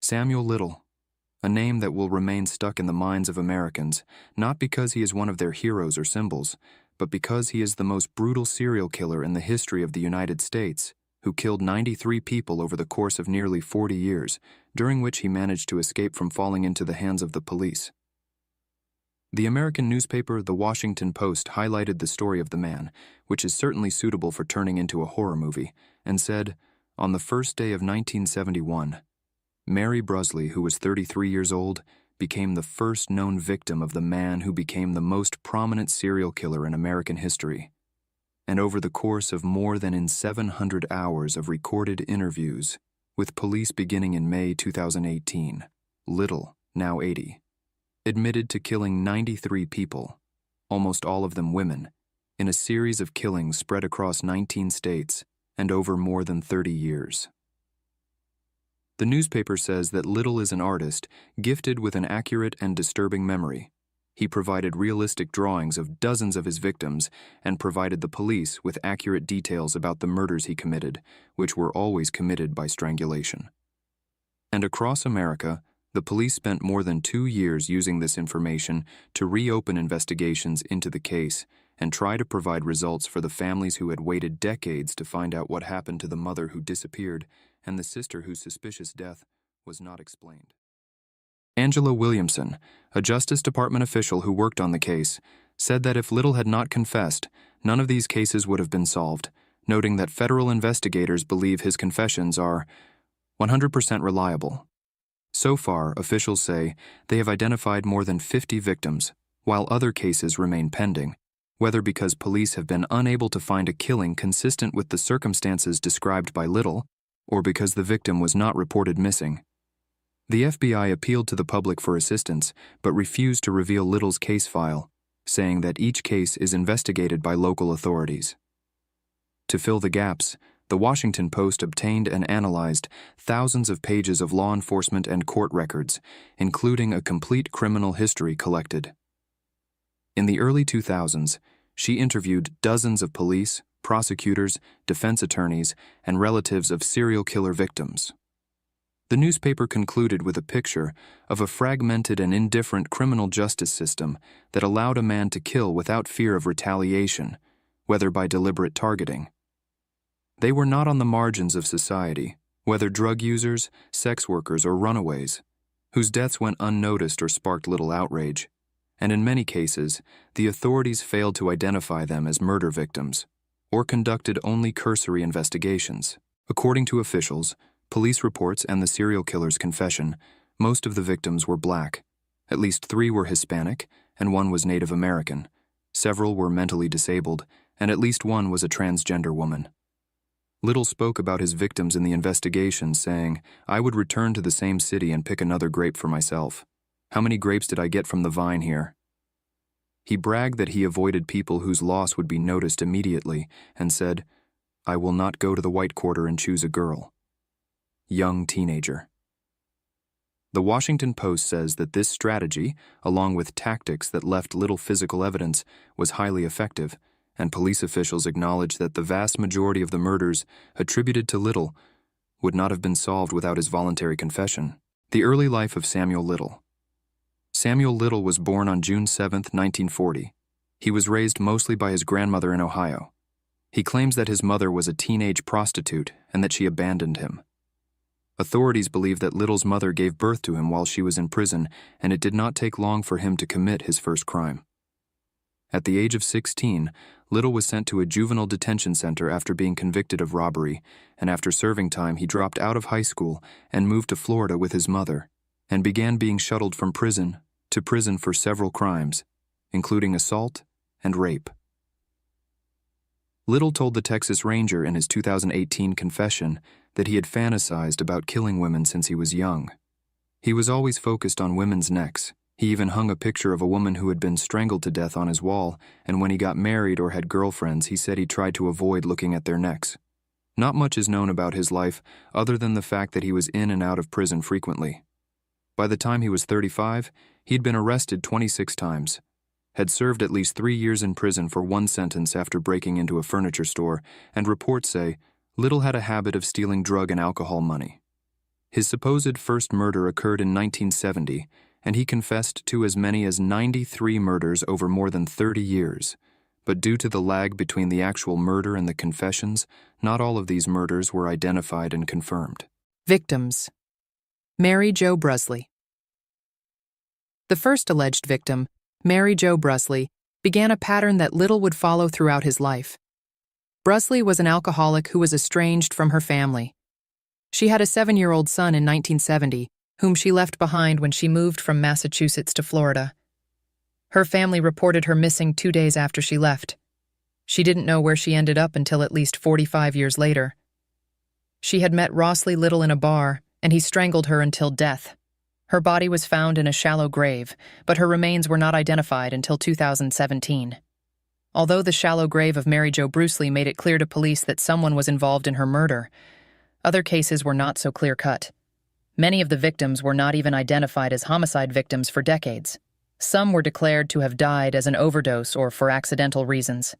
Samuel Little, a name that will remain stuck in the minds of Americans, not because he is one of their heroes or symbols, but because he is the most brutal serial killer in the history of the United States, who killed 93 people over the course of nearly 40 years, during which he managed to escape from falling into the hands of the police. The American newspaper The Washington Post highlighted the story of the man, which is certainly suitable for turning into a horror movie, and said, on the first day of 1971, Mary Brusley, who was 33 years old, became the first known victim of the man who became the most prominent serial killer in American history. And over the course of more than 700 hours of recorded interviews, with police beginning in May 2018, Little, now 80, admitted to killing 93 people, almost all of them women, in a series of killings spread across 19 states and over more than 30 years. The newspaper says that Little is an artist gifted with an accurate and disturbing memory. He provided realistic drawings of dozens of his victims and provided the police with accurate details about the murders he committed, which were always committed by strangulation. And across America, the police spent more than 2 years using this information to reopen investigations into the case and try to provide results for the families who had waited decades to find out what happened to the mother who disappeared and the sister whose suspicious death was not explained. Angela Williamson, a Justice Department official who worked on the case, said that if Little had not confessed, none of these cases would have been solved, noting that federal investigators believe his confessions are 100% reliable. So far, officials say they have identified more than 50 victims, while other cases remain pending, whether because police have been unable to find a killing consistent with the circumstances described by Little, or because the victim was not reported missing. The FBI appealed to the public for assistance, but refused to reveal Little's case file, saying that each case is investigated by local authorities. To fill the gaps, The Washington Post obtained and analyzed thousands of pages of law enforcement and court records, including a complete criminal history collected. In the early 2000s, she interviewed dozens of police, prosecutors, defense attorneys, and relatives of serial killer victims. The newspaper concluded with a picture of a fragmented and indifferent criminal justice system that allowed a man to kill without fear of retaliation, whether by deliberate targeting. They were not on the margins of society, whether drug users, sex workers, or runaways, whose deaths went unnoticed or sparked little outrage, and in many cases, the authorities failed to identify them as murder victims, or conducted only cursory investigations. According to officials, police reports, and the serial killer's confession, most of the victims were black. At least 3 were Hispanic, and 1 was Native American. Several were mentally disabled, and at least 1 was a transgender woman. Little spoke about his victims in the investigation, saying, "I would return to the same city and pick another grape for myself. How many grapes did I get from the vine here?" He bragged that he avoided people whose loss would be noticed immediately and said, "I will not go to the white quarter and choose a girl." Young teenager. The Washington Post says that this strategy, along with tactics that left little physical evidence, was highly effective, and police officials acknowledge that the vast majority of the murders attributed to Little would not have been solved without his voluntary confession. The early life of Samuel Little. Samuel Little was born on June 7, 1940. He was raised mostly by his grandmother in Ohio. He claims that his mother was a teenage prostitute and that she abandoned him. Authorities believe that Little's mother gave birth to him while she was in prison, and it did not take long for him to commit his first crime. At the age of 16, Little was sent to a juvenile detention center after being convicted of robbery, and after serving time he dropped out of high school and moved to Florida with his mother, and began being shuttled from prison to prison for several crimes, including assault and rape. Little told the Texas Ranger in his 2018 confession that he had fantasized about killing women since he was young. He was always focused on women's necks. He even hung a picture of a woman who had been strangled to death on his wall, and when he got married or had girlfriends, he said he tried to avoid looking at their necks. Not much is known about his life other than the fact that he was in and out of prison frequently. By the time he was 35, he'd been arrested 26 times, had served at least 3 years in prison for 1 sentence after breaking into a furniture store, and reports say Little had a habit of stealing drug and alcohol money. His supposed first murder occurred in 1970, and he confessed to as many as 93 murders over more than 30 years. But due to the lag between the actual murder and the confessions, not all of these murders were identified and confirmed. Victims. Mary Jo Brusley. The first alleged victim, Mary Jo Brusley, began a pattern that Little would follow throughout his life. Brusley was an alcoholic who was estranged from her family. She had a 7-year-old son in 1970, whom she left behind when she moved from Massachusetts to Florida. Her family reported her missing 2 days after she left. She didn't know where she ended up until at least 45 years later. She had met Rossley Little in a bar, and he strangled her until death. Her body was found in a shallow grave, but her remains were not identified until 2017. Although the shallow grave of Mary Jo Brusley made it clear to police that someone was involved in her murder, other cases were not so clear-cut. Many of the victims were not even identified as homicide victims for decades. Some were declared to have died as an overdose or for accidental reasons.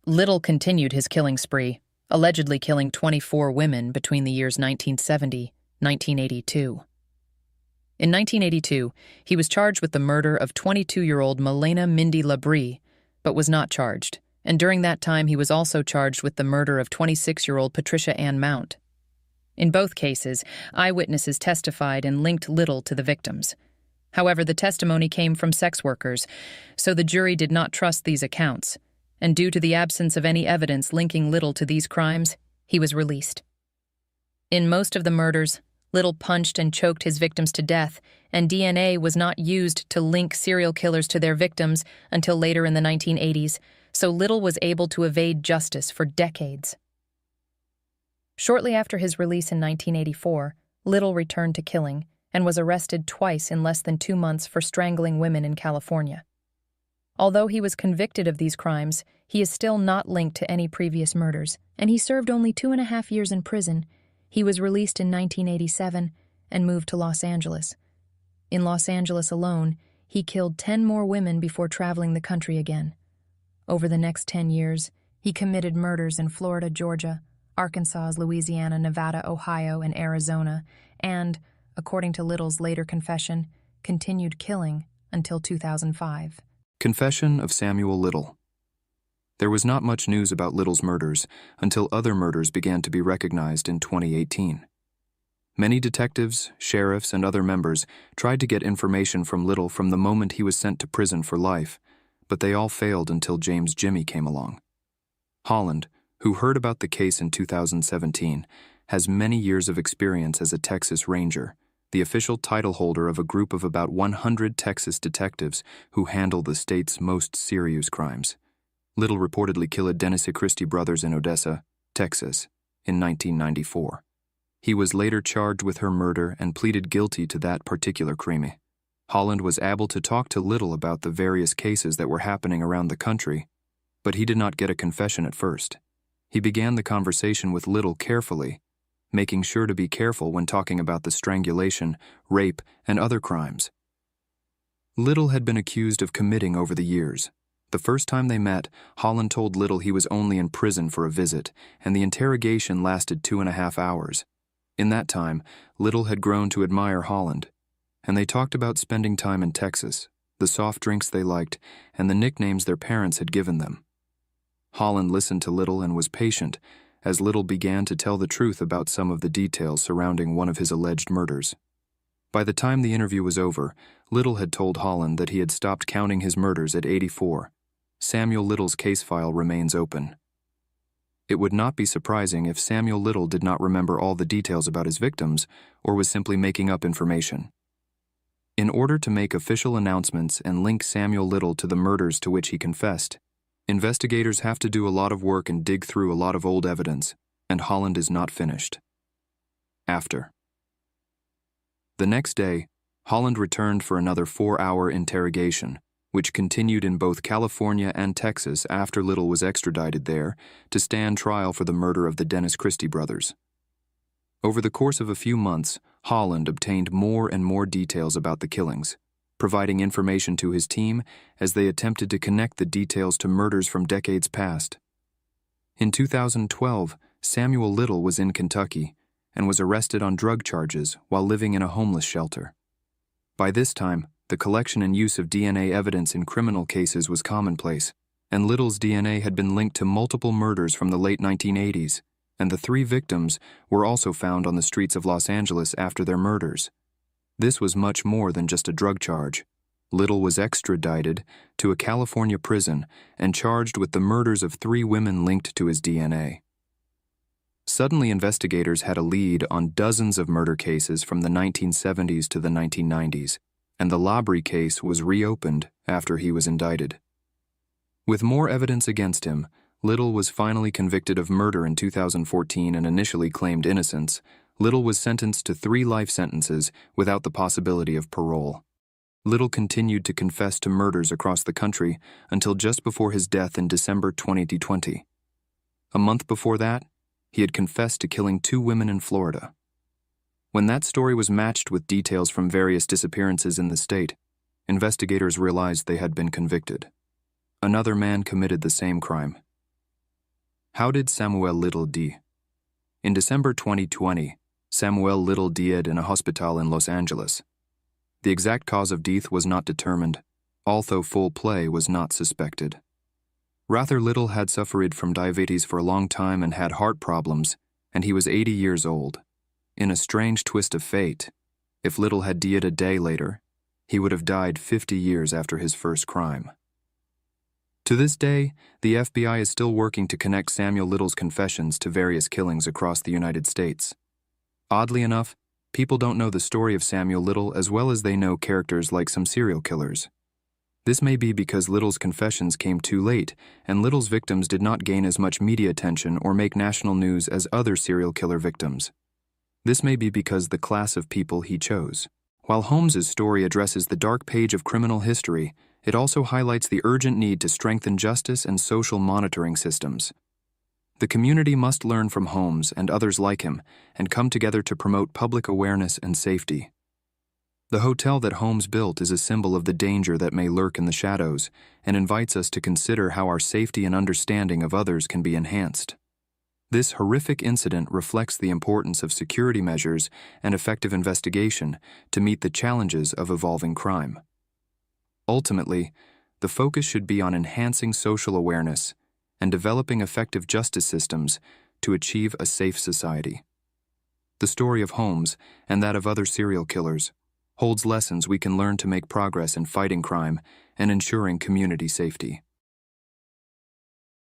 Little continued his killing spree, allegedly killing 24 women between the years 1970 and 1982. In 1982, he was charged with the murder of 22-year-old Milena Mindy Labrie, but was not charged, and during that time he was also charged with the murder of 26-year-old Patricia Ann Mount. In both cases, eyewitnesses testified and linked Little to the victims. However, the testimony came from sex workers, so the jury did not trust these accounts, and due to the absence of any evidence linking Little to these crimes, he was released. In most of the murders, Little punched and choked his victims to death, and DNA was not used to link serial killers to their victims until later in the 1980s, so Little was able to evade justice for decades. Shortly after his release in 1984, Little returned to killing and was arrested twice in less than 2 months for strangling women in California. Although he was convicted of these crimes, he is still not linked to any previous murders, and he served only 2.5 years in prison. He was released in 1987 and moved to Los Angeles. In Los Angeles alone, he killed 10 more women before traveling the country again. Over the next 10 years, he committed murders in Florida, Georgia, Arkansas, Louisiana, Nevada, Ohio, and Arizona, and, according to Little's later confession, continued killing until 2005. Confession of Samuel Little. There was not much news about Little's murders until other murders began to be recognized in 2018. Many detectives, sheriffs, and other members tried to get information from Little from the moment he was sent to prison for life, but they all failed until James Jimmy came along. Holland, who heard about the case in 2017, has many years of experience as a Texas Ranger, the official title holder of a group of about 100 Texas detectives who handle the state's most serious crimes. Little reportedly killed Dennis Christie brothers in Odessa, Texas, in 1994. He was later charged with her murder and pleaded guilty to that particular crime. Holland was able to talk to Little about the various cases that were happening around the country, but he did not get a confession at first. He began the conversation with Little carefully, making sure to be careful when talking about the strangulation, rape, and other crimes Little had been accused of committing over the years. The first time they met, Holland told Little he was only in prison for a visit, and the interrogation lasted 2.5 hours. In that time, Little had grown to admire Holland, and they talked about spending time in Texas, the soft drinks they liked, and the nicknames their parents had given them. Holland listened to Little and was patient, as Little began to tell the truth about some of the details surrounding one of his alleged murders. By the time the interview was over, Little had told Holland that he had stopped counting his murders at 84. Samuel Little's case file remains open. It would not be surprising if Samuel Little did not remember all the details about his victims or was simply making up information. In order to make official announcements and link Samuel Little to the murders to which he confessed, investigators have to do a lot of work and dig through a lot of old evidence, and Holland is not finished. After. The next day, Holland returned for another 4-hour interrogation, which continued in both California and Texas after Little was extradited there to stand trial for the murder of the Dennis Christie brothers. Over the course of a few months, Holland obtained more and more details about the killings, providing information to his team as they attempted to connect the details to murders from decades past. In 2012, Samuel Little was in Kentucky, and was arrested on drug charges while living in a homeless shelter. By this time, the collection and use of DNA evidence in criminal cases was commonplace, and Little's DNA had been linked to multiple murders from the late 1980s, and the 3 victims were also found on the streets of Los Angeles after their murders. This was much more than just a drug charge. Little was extradited to a California prison and charged with the murders of 3 women linked to his DNA. Suddenly, investigators had a lead on dozens of murder cases from the 1970s to the 1990s, and the robbery case was reopened after he was indicted. With more evidence against him, Little was finally convicted of murder in 2014 and initially claimed innocence. Little was sentenced to 3 life sentences without the possibility of parole. Little continued to confess to murders across the country until just before his death in December 2020. A month before that, he had confessed to killing 2 women in Florida. When that story was matched with details from various disappearances in the state, investigators realized they had been convicted. Another man committed the same crime. How did Samuel Little die? In December 2020, Samuel Little died in a hospital in Los Angeles. The exact cause of death was not determined, although foul play was not suspected. Rather, Little had suffered from diabetes for a long time and had heart problems, and he was 80 years old. In a strange twist of fate, if Little had died a day later, he would have died 50 years after his first crime. To this day, the FBI is still working to connect Samuel Little's confessions to various killings across the United States. Oddly enough, people don't know the story of Samuel Little as well as they know characters like some serial killers. This may be because Little's confessions came too late, and Little's victims did not gain as much media attention or make national news as other serial killer victims. This may be because the class of people he chose. While Holmes's story addresses the dark page of criminal history, it also highlights the urgent need to strengthen justice and social monitoring systems. The community must learn from Holmes and others like him and come together to promote public awareness and safety. The hotel that Holmes built is a symbol of the danger that may lurk in the shadows and invites us to consider how our safety and understanding of others can be enhanced. This horrific incident reflects the importance of security measures and effective investigation to meet the challenges of evolving crime. Ultimately, the focus should be on enhancing social awareness and developing effective justice systems to achieve a safe society. The story of Holmes, and that of other serial killers, holds lessons we can learn to make progress in fighting crime and ensuring community safety.